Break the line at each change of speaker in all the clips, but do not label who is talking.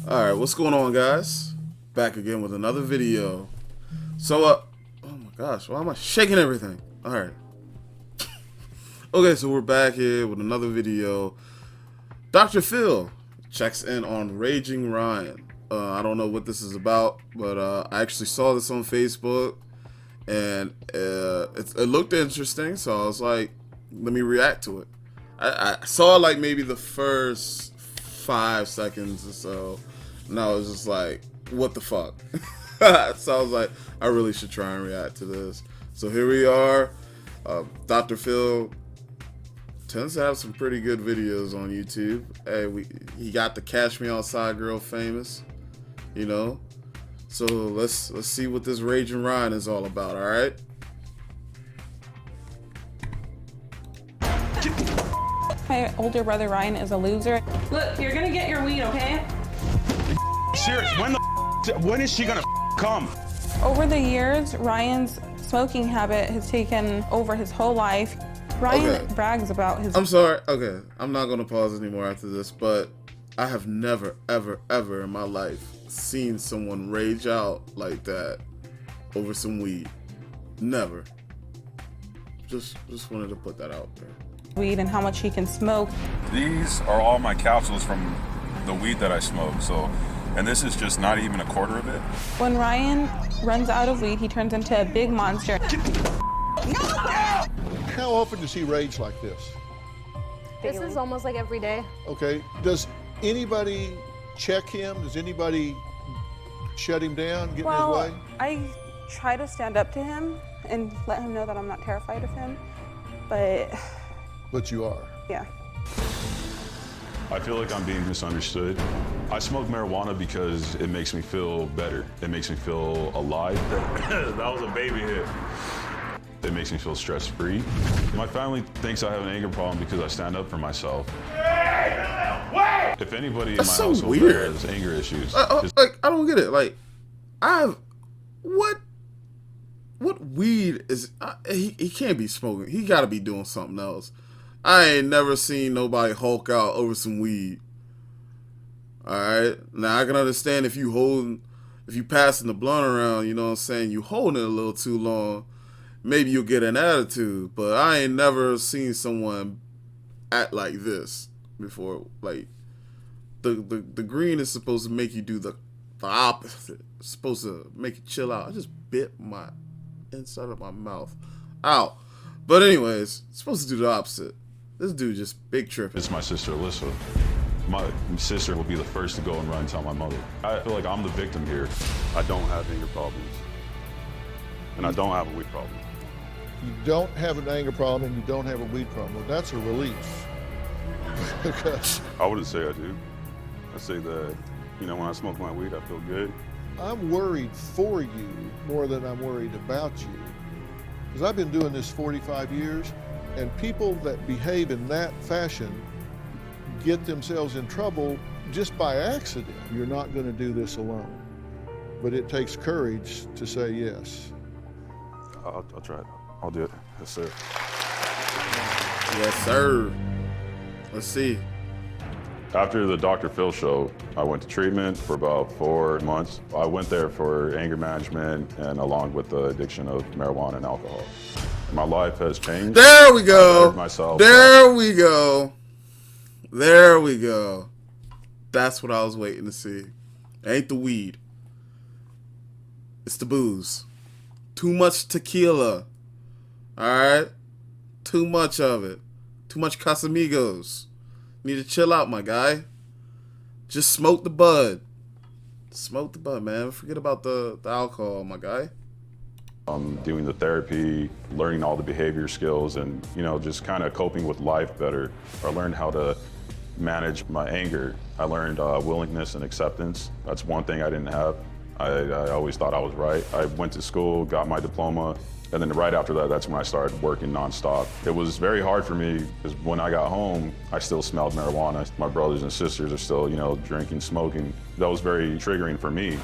Alright, what's going on, guys? Back again with another video. So, oh my gosh, why am I shaking everything? Alright. Okay, so we're back here with another video. Dr. Phil checks in on Raging Ryan. I don't know what this is about, but I actually saw this on Facebook, and it looked interesting, so I was like, let me react to it. I saw like maybe the first 5 seconds or so, and I was just like, what the fuck? So I was like, I really should try and react to this. So here we are. Dr. Phil tends to have some pretty good videos on YouTube. Hey, he got the Cash Me Outside girl famous, you know. So let's see what this Raging Ryan is all about. All right.
My older brother Ryan is a loser. Look, you're gonna get your weed, okay?
Serious? When is she gonna come?
Over the years, Ryan's smoking habit has taken over his whole life. Ryan brags about his...
I'm sorry. Okay, I'm not gonna pause anymore after this, but I have never, ever, ever in my life seen someone rage out like that over some weed. Never. Just wanted to put that out there.
Weed and how much he can smoke.
These are all my capsules from the weed that I smoke. So, and this is just not even a quarter of it.
When Ryan runs out of weed, he turns into a big monster.
How often does he rage like this?
This is almost like every day.
Okay. Does anybody check him? Does anybody shut him down, get in his way?
I try to stand up to him and let him know that I'm not terrified of him, but
But you are.
yeah.
I feel like I'm being misunderstood. I smoke marijuana because it makes me feel better. It makes me feel alive. That was a baby hit. It makes me feel stress-free. My family thinks I have an anger problem because I stand up for myself. If anybody in my
That's so
household
weird.
has anger issues,
Like, I don't get it. Like, what weed is? He can't be smoking. He got to be doing something else. I ain't never seen nobody hulk out over some weed. All right. Now I can understand if you passing the blunt around, you know what I'm saying, you holding it a little too long, maybe you'll get an attitude. But I ain't never seen someone act like this before. Like, the green is supposed to make you do the opposite. It's supposed to make you chill out. I just bit my inside of my mouth out. But anyways, it's supposed to do the opposite. This dude just big tripping.
it's my sister Alyssa. My sister will be the first to go and run and tell my mother. I feel like I'm the victim here. I don't have anger problems. And I don't have a weed problem.
You don't have an anger problem and you don't have a weed problem. Well, that's a relief. Because
I wouldn't say I do. I say that, you know, when I smoke my weed, I feel good.
I'm worried for you more than I'm worried about you. Because I've been doing this 45 years, and people that behave in that fashion get themselves in trouble just by accident. You're not going to do this alone. But it takes courage to say yes.
I'll try it. I'll do it. Yes, sir.
Yes, sir. Let's see.
After the Dr. Phil show, I went to treatment for about 4 months. I went there for anger management and along with the addiction of marijuana and alcohol. My life has changed.
There we go.
Myself.
There we go. There we go. That's what I was waiting to see. It ain't the weed. It's the booze. Too much tequila. Alright? Too much of it. Too much Casamigos. Need to chill out, my guy. Just smoke the bud. Smoke the bud, man. Forget about the alcohol, my guy.
Doing the therapy, learning all the behavior skills and, you know, just kind of coping with life better. I learned how to manage my anger. I learned willingness and acceptance. That's one thing I didn't have. I always thought I was right. I went to school, got my diploma, and then right after that, that's when I started working nonstop. It was very hard for me because when I got home, I still smelled marijuana. My brothers and sisters are still, you know, drinking, smoking. That was very triggering for me.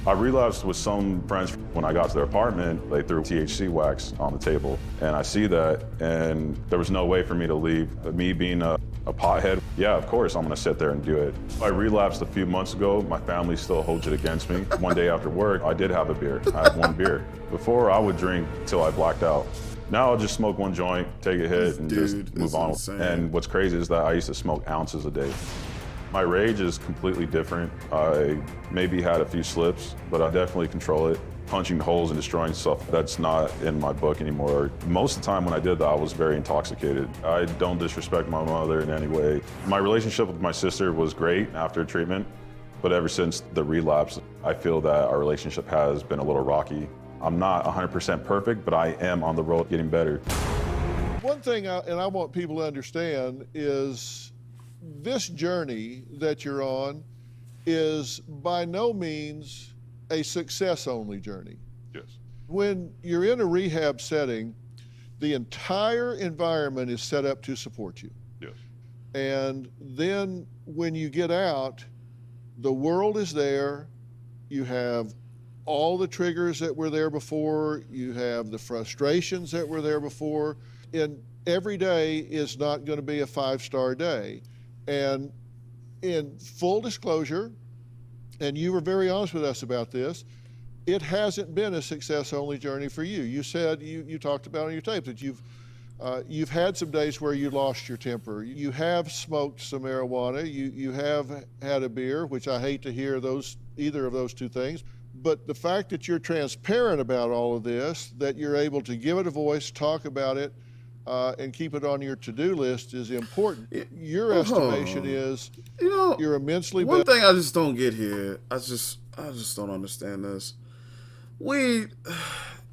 I relapsed with some friends. When I got to their apartment, they threw THC wax on the table. And I see that, and there was no way for me to leave. Me being a a pothead, yeah, of course I'm gonna sit there and do it. I relapsed a few months ago. My family still holds it against me. One day after work, I did have a beer. I had one beer. Before, I would drink till I blacked out. Now I'll just smoke one joint, take a hit, and just move on.
Insane.
And what's crazy is that I used to smoke ounces a day. My rage is completely different. I maybe had a few slips, but I definitely control it. Punching holes and destroying stuff, that's not in my book anymore. Most of the time when I did that, I was very intoxicated. I don't disrespect my mother in any way. My relationship with my sister was great after treatment, but ever since the relapse, I feel that our relationship has been a little rocky. I'm not 100% perfect, but I am on the road getting better.
One thing, and I want people to understand, is this journey that you're on is by no means a success-only journey.
Yes.
When you're in a rehab setting, the entire environment is set up to support you.
Yes.
And then when you get out, the world is there. You have all the triggers that were there before. You have the frustrations that were there before. And every day is not going to be a 5-star day. And in full disclosure, and you were very honest with us about this, it hasn't been a success-only journey for you. You said, you talked about on your tape that you've had some days where you lost your temper. You have smoked some marijuana. You have had a beer, which I hate to hear either of those two things. But the fact that you're transparent about all of this, that you're able to give it a voice, talk about it, and keep it on your to-do list is important. Your estimation is, you're immensely
One
better.
thing I just don't get here, I just don't understand this. Weed,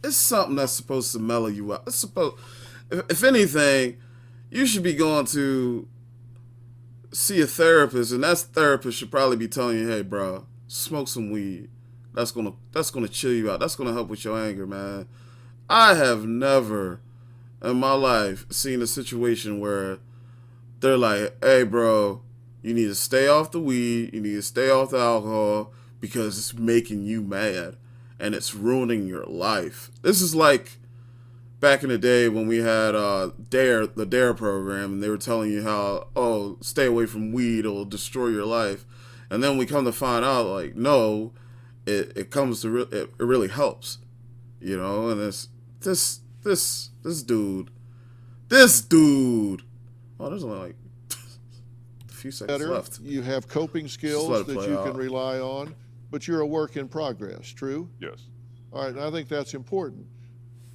it's something that's supposed to mellow you out. It's supposed, if anything, you should be going to see a therapist, and that therapist should probably be telling you, hey, bro, smoke some weed. That's gonna chill you out. That's gonna help with your anger, man. I have never in my life seen a situation where they're like, hey, bro, you need to stay off the weed, you need to stay off the alcohol because it's making you mad and it's ruining your life. This is like back in the day when we had the DARE program, and they were telling you how, oh, stay away from weed, it'll destroy your life. And then we come to find out, like, no, it really helps, and it's this dude. Oh, there's only like a few seconds left.
You have coping skills that you can rely on, but you're a work in progress, true?
Yes.
All right, and I think that's important.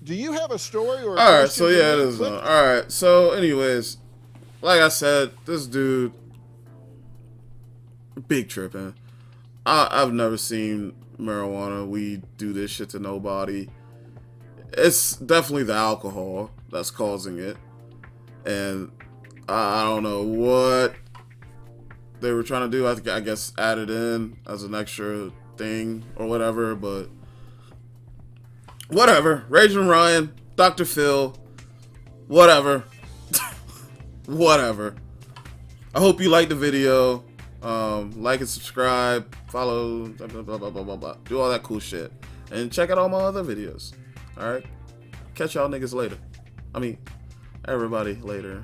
Do you have a story or a
All right,
question
so
you
yeah,
need
it
to
is.
put?
All right, so anyways, like I said, this dude, big tripping. I've never seen marijuana, weed do this shit to nobody. It's definitely the alcohol that's causing it. And I don't know what they were trying to do. I guess add it in as an extra thing or whatever, but whatever. Raging Ryan, Dr. Phil, whatever. Whatever. I hope you liked the video. Like and subscribe, follow, blah, blah, blah, blah, blah, blah. Do all that cool shit. And check out all my other videos. Alright? Catch y'all niggas later. I mean, everybody later.